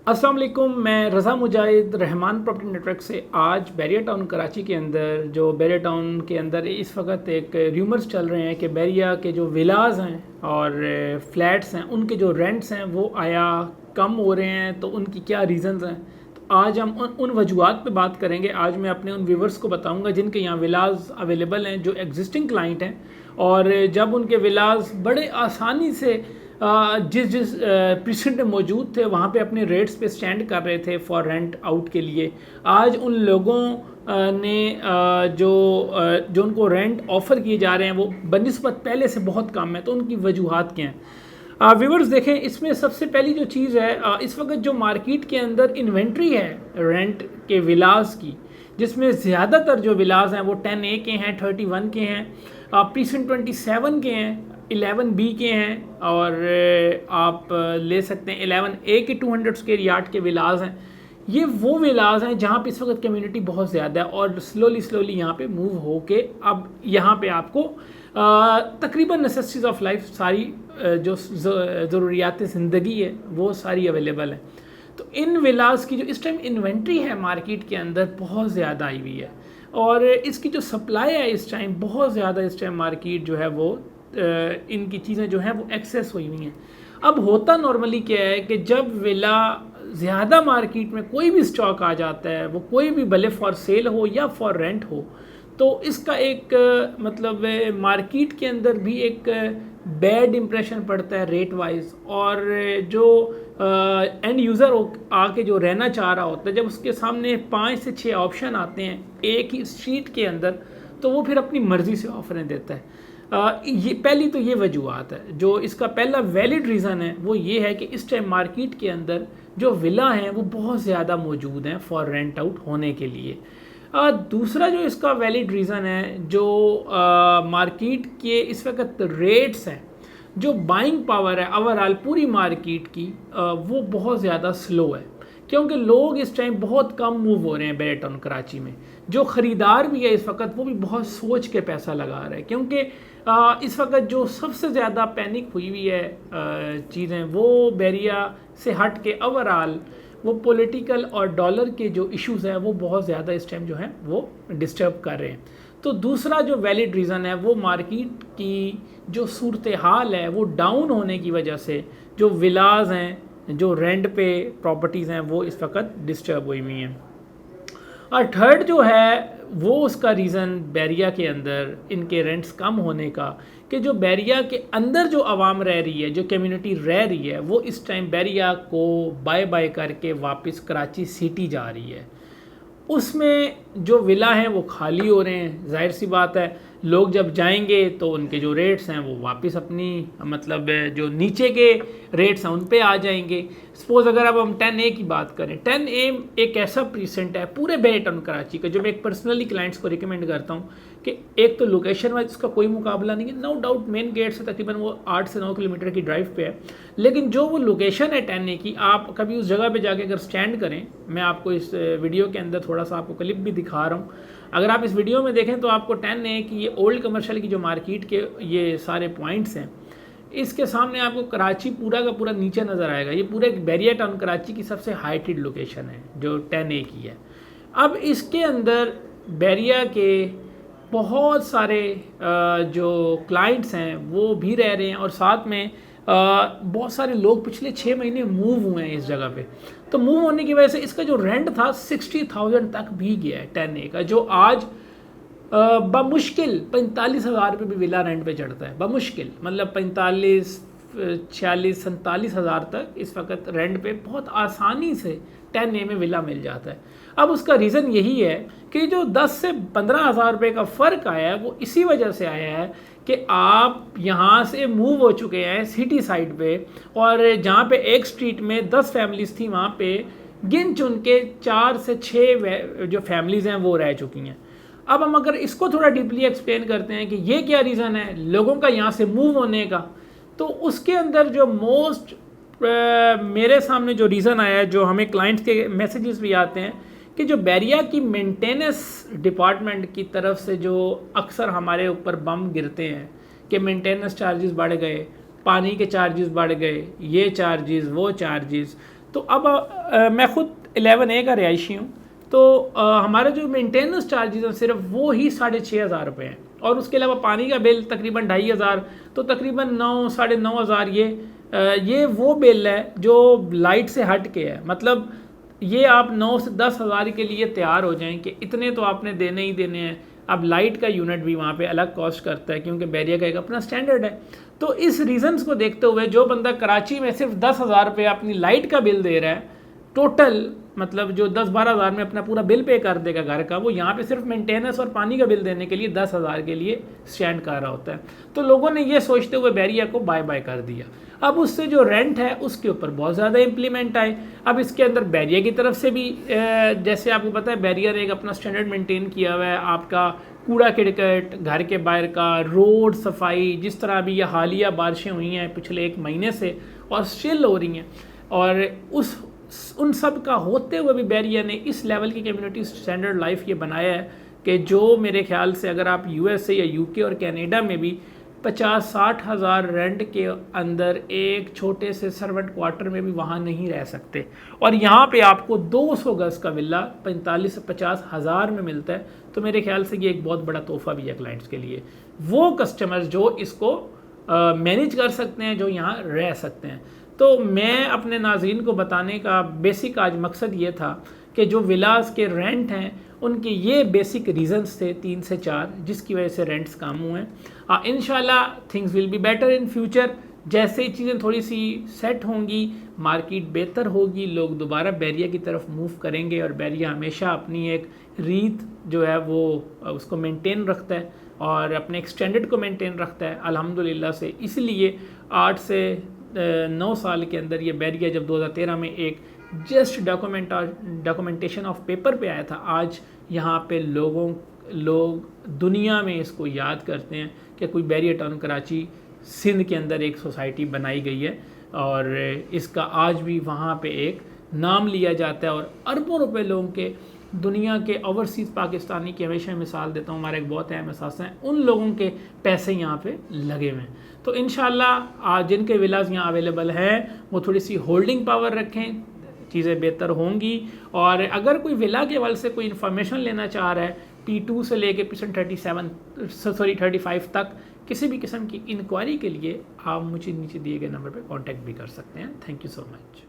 अस्सलाम वालेकुम, मैं रज़ा मुजाहिद रहमान प्रॉपर्टी नेटवर्क से आज बैरिया टाउन कराची के अंदर जो बैरिया टाउन के अंदर इस वक्त एक र्यूमर्स चल रहे हैं कि बैरिया के जो विलाज हैं और फ्लैट्स हैं उनके जो रेंट्स हैं वो आया कम हो रहे हैं, तो उनकी क्या रीज़न्स हैं। तो आज हम उन वजूहात पे बात करेंगे। आज मैं अपने उन व्यूवर्स को बताऊंगा जिनके यहाँ विलाज अवेलेबल हैं, जो एग्जिस्टिंग क्लाइंट हैं, और जब उनके विलाज बड़े आसानी से जिस प्रीसेंट में मौजूद थे वहाँ पे अपने रेट्स पे स्टैंड कर रहे थे फॉर रेंट आउट के लिए, आज उन लोगों ने जो उनको रेंट ऑफ़र किए जा रहे हैं वो बनिस्बत पहले से बहुत कम है। तो उनकी वजूहात क्या हैं व्यूवर्स देखें। इसमें सबसे पहली जो चीज़ है, इस वक्त जो मार्केट के अंदर इन्वेंट्री है रेंट के विलास की, जिसमें ज़्यादातर जो विलास हैं वो 10A के हैं, 31 के हैं, प्रीसेंट 27 के हैं, 11B के हैं, और आप ले सकते हैं 11A के 200 स्क्वायर यार्ड के विलास हैं। ये वो विलास हैं जहाँ पे इस वक्त कम्युनिटी बहुत ज़्यादा है और स्लोली यहाँ पे मूव हो के अब यहाँ पे आपको तकरीबन नेसेसिटीज़ ऑफ लाइफ सारी जो ज़रूरियात ज़िंदगी है वो सारी अवेलेबल है। तो इन विलास की जो इस टाइम इन्वेंट्री है मार्केट के अंदर बहुत ज़्यादा आई हुई है, और इसकी जो सप्लाई है इस टाइम बहुत ज़्यादा, इस टाइम मार्केट जो है वो इनकी चीज़ें जो हैं वो एक्सेस हुई हुई हैं। अब होता नॉर्मली क्या है कि जब विला ज़्यादा मार्केट में कोई भी स्टॉक आ जाता है, वो कोई भी भले फॉर सेल हो या फॉर रेंट हो, तो इसका एक मतलब मार्केट के अंदर भी एक बैड इंप्रेशन पड़ता है रेट वाइज, और जो एंड यूज़र आके जो रहना चाह रहा होता है, जब उसके सामने 5 से 6 ऑप्शन आते हैं एक ही स्ट्रीट के अंदर, तो वो फिर अपनी मर्ज़ी से ऑफरें देता है। ये पहली तो ये वजूहत है। जो इसका पहला वैलिड रीज़न है वो ये है कि इस टाइम मार्केट के अंदर जो विला हैं वो बहुत ज़्यादा मौजूद हैं फॉर रेंट आउट होने के लिए। दूसरा जो इसका वैलिड रीज़न है, जो मार्केट के इस वक्त रेट्स हैं, जो बाइंग पावर है ओवरऑल पूरी मार्केट की, वो बहुत ज़्यादा स्लो है, क्योंकि लोग इस टाइम बहुत कम मूव हो रहे हैं बैरिया टाउन कराची में। जो ख़रीदार भी है इस वक्त वो भी बहुत सोच के पैसा लगा रहे हैं, क्योंकि इस वक्त जो सबसे ज़्यादा पैनिक हुई हुई है चीज़ें वो बैरिया से हट के ओवरऑल वो पॉलिटिकल और डॉलर के जो इश्यूज़ हैं वो बहुत ज़्यादा इस टाइम जो हैं वो डिस्टर्ब कर रहे हैं। तो दूसरा जो वैलिड रीज़न है वो मार्केट की जो सूरत हाल है वो डाउन होने की वजह से जो विलाज हैं, जो रेंट पे प्रॉपर्टीज़ हैं, वो इस वक्त डिस्टर्ब हुई हुई हैं। और थर्ड जो है वो उसका रीज़न बैरिया के अंदर इनके रेंट्स कम होने का, कि जो बैरिया के अंदर जो आवाम रह रही है, जो कम्युनिटी रह रही है, वो इस टाइम बैरिया को बाय बाय करके वापस कराची सिटी जा रही है। उसमें जो विला हैं वो खाली हो रहे हैं। जाहिर सी बात है, लोग जब जाएंगे तो उनके जो रेट्स हैं वो वापस अपनी मतलब जो नीचे के रेट्स हैं उन पे आ जाएंगे। सपोज़ अगर अब हम 10A की बात करें, 10A एक ऐसा प्रीसेंट है पूरे बैरिया टाउन कराची का जो मैं एक पर्सनली क्लाइंट्स को रिकमेंड करता हूँ कि एक तो लोकेशन वाइज उसका कोई मुकाबला नहीं है, नो डाउट मेन गेट से तकरीबन वो 8 से 9 किलोमीटर की ड्राइव पे है, लेकिन जो वो लोकेशन है 10A की, आप कभी उस जगह पे जाके अगर स्टैंड करें, मैं आपको इस वीडियो के अंदर थोड़ा सा आपको क्लिप भी दिखा रहा हूँ, अगर आप इस वीडियो में देखें तो आपको 10A की ये ओल्ड कमर्शियल की जो मार्केट के ये सारे पॉइंट्स हैं, इसके सामने आपको कराची पूरा का पूरा नीचे नज़र आएगा। ये पूरे बैरिया टाउन कराची की सबसे हाइटेड लोकेशन है जो 10A की है। अब इसके अंदर बैरिया के बहुत सारे जो क्लाइंट्स हैं वो भी रह रहे हैं, और साथ में बहुत सारे लोग पिछले 6 महीने मूव हुए हैं इस जगह पे। तो मूव होने की वजह से इसका जो रेंट था 60,000 तक भी गया है 10A का, जो आज बमुश्किल 45,000 रुपये भी विला रेंट पे चढ़ता है। बमुश्किल मतलब 45, 46, 47 हज़ार तक इस वक्त रेंट पे बहुत आसानी से 10A में विला मिल जाता है। अब उसका रीज़न यही है कि जो 10 से 15 हज़ार रुपये का फ़र्क आया है वो इसी वजह से आया है कि आप यहाँ से मूव हो चुके हैं सिटी साइड पे, और जहाँ पे एक स्ट्रीट में 10 फैमिलीज़ थी वहाँ पे गिन चुन के 4 से 6 जो फैमिलीज़ हैं वो रह चुकी हैं। अब हम अगर इसको थोड़ा डीपली एक्सप्लेन करते हैं कि ये क्या रीज़न है लोगों का यहाँ से मूव होने का, तो उसके अंदर जो मोस्ट मेरे सामने जो रीज़न आया है, जो हमें क्लाइंट्स के मैसेजेस भी आते हैं, कि जो बैरिया की मेंटेनेंस डिपार्टमेंट की तरफ से जो अक्सर हमारे ऊपर बम गिरते हैं कि मेंटेनेंस चार्जेस बढ़ गए, पानी के चार्जेस बढ़ गए, ये चार्जेस वो चार्जेस, तो अब मैं ख़ुद 11A का रिहायशी हूँ, तो हमारे जो मेंटेनेंस चार्जेस हैं सिर्फ वो ही 6,500 रुपये हैं, और उसके अलावा पानी का बिल तकरीबन 2,500, तो तकरीबन 9-9,500 ये वो बिल है जो लाइट से हट के है। मतलब ये आप 9 से 10 हज़ार के लिए तैयार हो जाएं कि इतने तो आपने देने ही देने हैं। अब लाइट का यूनिट भी वहाँ पे अलग कॉस्ट करता है, क्योंकि बैरिया का एक अपना स्टैंडर्ड है। तो इस रीज़न्स को देखते हुए जो बंदा कराची में सिर्फ 10,000 रुपये अपनी लाइट का बिल दे रहा है, टोटल मतलब जो 10-12 हज़ार में अपना पूरा बिल पे कर देगा घर का, वो यहाँ पे सिर्फ मेंटेनेंस और पानी का बिल देने के लिए 10,000 के लिए स्टैंड कर रहा होता है। तो लोगों ने ये सोचते हुए बैरिया को बाय बाय कर दिया। अब उससे जो रेंट है उसके ऊपर बहुत ज़्यादा इम्प्लीमेंट आए। अब इसके अंदर बैरिया की तरफ से भी जैसे आपको पता है बैरिया ने एक अपना स्टैंडर्ड मेंटेन किया हुआ है। आपका कूड़ा किड़कट, घर के बाहर का रोड सफाई, जिस तरह अभी ये हालिया बारिशें हुई हैं पिछले 1 महीने से और स्टिल हो रही हैं, और उन सब का होते हुए भी बैरिया ने इस लेवल की कम्युनिटी स्टैंडर्ड लाइफ ये बनाया है कि जो मेरे ख्याल से अगर आप यूएसए या यूके और कनाडा में भी 50-60 हज़ार रेंट के अंदर एक छोटे से सर्वेंट क्वार्टर में भी वहाँ नहीं रह सकते, और यहाँ पे आपको 200 गज का विला 45 से 50 हज़ार में मिलता है। तो मेरे ख्याल से ये एक बहुत बड़ा तोहफा भी है क्लाइंट्स के लिए, वो कस्टमर्स जो इसको मैनेज कर सकते हैं, जो यहाँ रह सकते हैं। तो मैं अपने नाज़रीन को बताने का बेसिक आज मकसद ये था कि जो विलास के रेंट हैं उनके ये बेसिक रीज़न्स थे 3 से 4 जिसकी वजह से रेंट्स कम हुए हैं। इंशाल्लाह things will be better in future. जैसे ही चीज़ें थोड़ी सी सेट होंगी, मार्केट बेहतर होगी, लोग दोबारा बैरिया की तरफ मूव करेंगे, और बैरिया हमेशा अपनी एक रीत जो है वो उसको मेंटेन रखता है और अपने एक स्टैंडर्ड को मेंटेन रखता है अल्हम्दुलिल्लाह से। इसलिए 8 से 9 साल के अंदर ये बैरिया जब 2013 में एक जस्ट डॉक्यूमेंटेशन ऑफ पेपर पे आया था, आज यहाँ पे लोग दुनिया में इसको याद करते हैं कि कोई बैरिया टाउन कराची सिंध के अंदर एक सोसाइटी बनाई गई है, और इसका आज भी वहाँ पे एक नाम लिया जाता है। और अरबों रुपए लोगों के दुनिया के ओवरसीज़ पाकिस्तानी की हमेशा मिसाल देता हूँ, हमारा एक बहुत अहम एहसास है, उन लोगों के पैसे यहाँ पे लगे हुए हैं। तो इंशाल्लाह जिनके विलास यहाँ अवेलेबल हैं वो थोड़ी सी होल्डिंग पावर रखें, चीज़ें बेहतर होंगी। और अगर कोई विला के हवाले से कोई इन्फॉर्मेशन लेना चाह रहा है, T2 से लेके %35 तक किसी भी किस्म की इंक्वायरी के लिए आप मुझे नीचे दिए गए नंबर पर कॉन्टैक्ट भी कर सकते हैं। Thank you so much.